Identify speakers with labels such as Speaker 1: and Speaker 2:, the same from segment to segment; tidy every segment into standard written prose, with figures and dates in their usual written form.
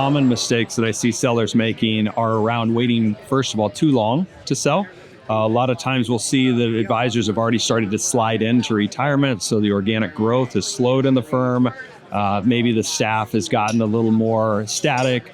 Speaker 1: common mistakes that I see sellers making are around waiting, first of all, too long to sell. A lot of times we'll see that advisors have already started to slide into retirement, so the organic growth has slowed in the firm. Maybe the staff has gotten a little more static.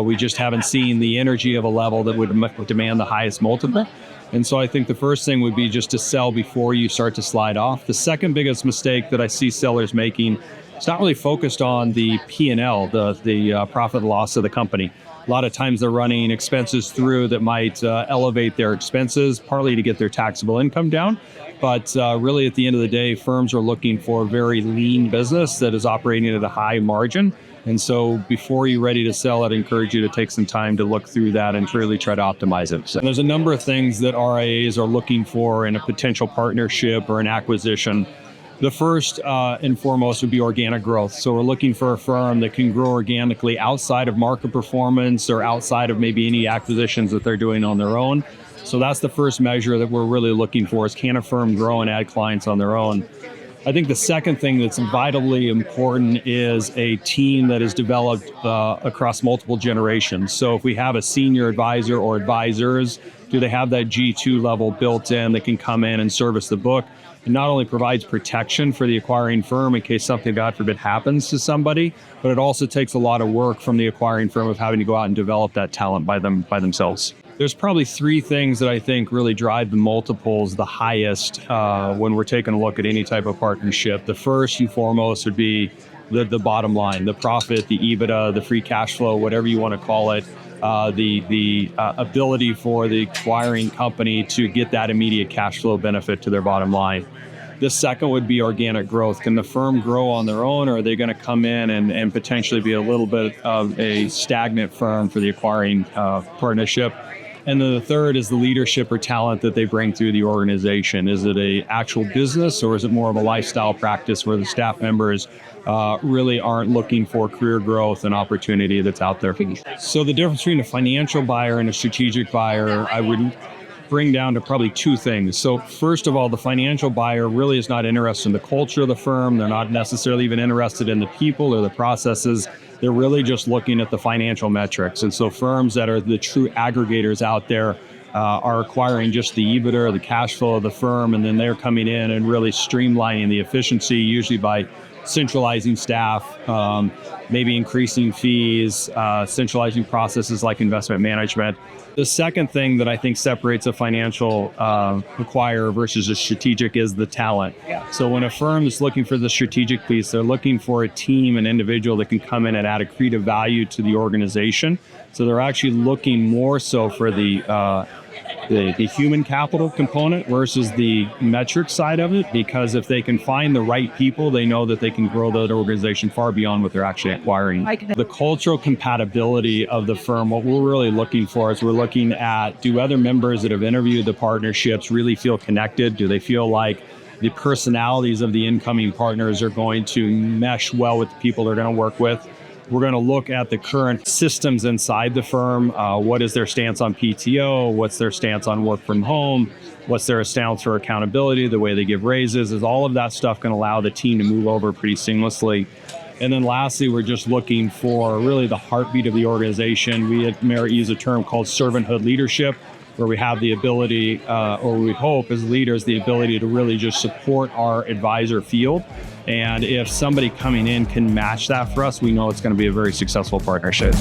Speaker 1: We just haven't seen the energy of a level that would demand the highest multiple. And so I think the first thing would be just to sell before you start to slide off. The second biggest mistake that I see sellers making is not really focused on the P&L, the profit and loss of the company. A lot of times they're running expenses through that might elevate their expenses, partly to get their taxable income down. But really at the end of the day, firms are looking for a very lean business that is operating at a high margin. And so before you're ready to sell, I'd encourage you to take some time to look through that and really try to optimize it. So there's a number of things that RIAs are looking for in a potential partnership or an acquisition. The first and foremost would be organic growth. So we're looking for a firm that can grow organically outside of market performance or outside of maybe any acquisitions that they're doing on their own. So that's the first measure that we're really looking for is can a firm grow and add clients on their own? I think the second thing that's vitally important is a team that is developed across multiple generations. So if we have a senior advisor or advisors, do they have that G2 level built in that can come in and service the book? It not only provides protection for the acquiring firm in case something, God forbid, happens to somebody, but it also takes a lot of work from the acquiring firm of having to go out and develop that talent by themselves. There's probably three things that I think really drive the multiples the highest when we're taking a look at any type of partnership. The first and foremost would be the bottom line, the profit, the EBITDA, the free cash flow, whatever you want to call it, the ability for the acquiring company to get that immediate cash flow benefit to their bottom line. The second would be organic growth. Can the firm grow on their own, or are they going to come in and potentially be a little bit of a stagnant firm for the acquiring partnership? And then the third is the leadership or talent that they bring through the organization. Is it an actual business, or is it more of a lifestyle practice where the staff members really aren't looking for career growth and opportunity that's out there? So the difference between a financial buyer and a strategic buyer, I would bring down to probably two things. So first of all, the financial buyer really is not interested in the culture of the firm. They're not necessarily even interested in the people or the processes. They're really just looking at the financial metrics. And so firms that are the true aggregators out there are acquiring just the EBITDA or the cash flow of the firm, and then they're coming in and really streamlining the efficiency, usually by centralizing staff, maybe increasing fees, centralizing processes like investment management. The second thing that I think separates a financial acquirer versus a strategic is the talent. So when a firm is looking for the strategic piece, they're looking for a team, an individual that can come in and add accretive value to the organization. So they're actually looking more so for the human capital component versus the metric side of it, because if they can find the right people, they know that they can grow that organization far beyond what they're actually acquiring. The cultural compatibility of the firm, what we're really looking for is we're looking at, do other members that have interviewed the partnerships really feel connected? Do they feel like the personalities of the incoming partners are going to mesh well with the people they're going to work with? We're going to look at the current systems inside the firm. What is their stance on PTO? What's their stance on work from home? What's their stance for accountability? The way they give raises? Is all of that stuff going to allow the team to move over pretty seamlessly? And then lastly, we're just looking for really the heartbeat of the organization. We at Merit use a term called servanthood leadership, where we have the ability, or we hope as leaders, the ability to really just support our advisor field. And if somebody coming in can match that for us, we know it's going to be a very successful partnership.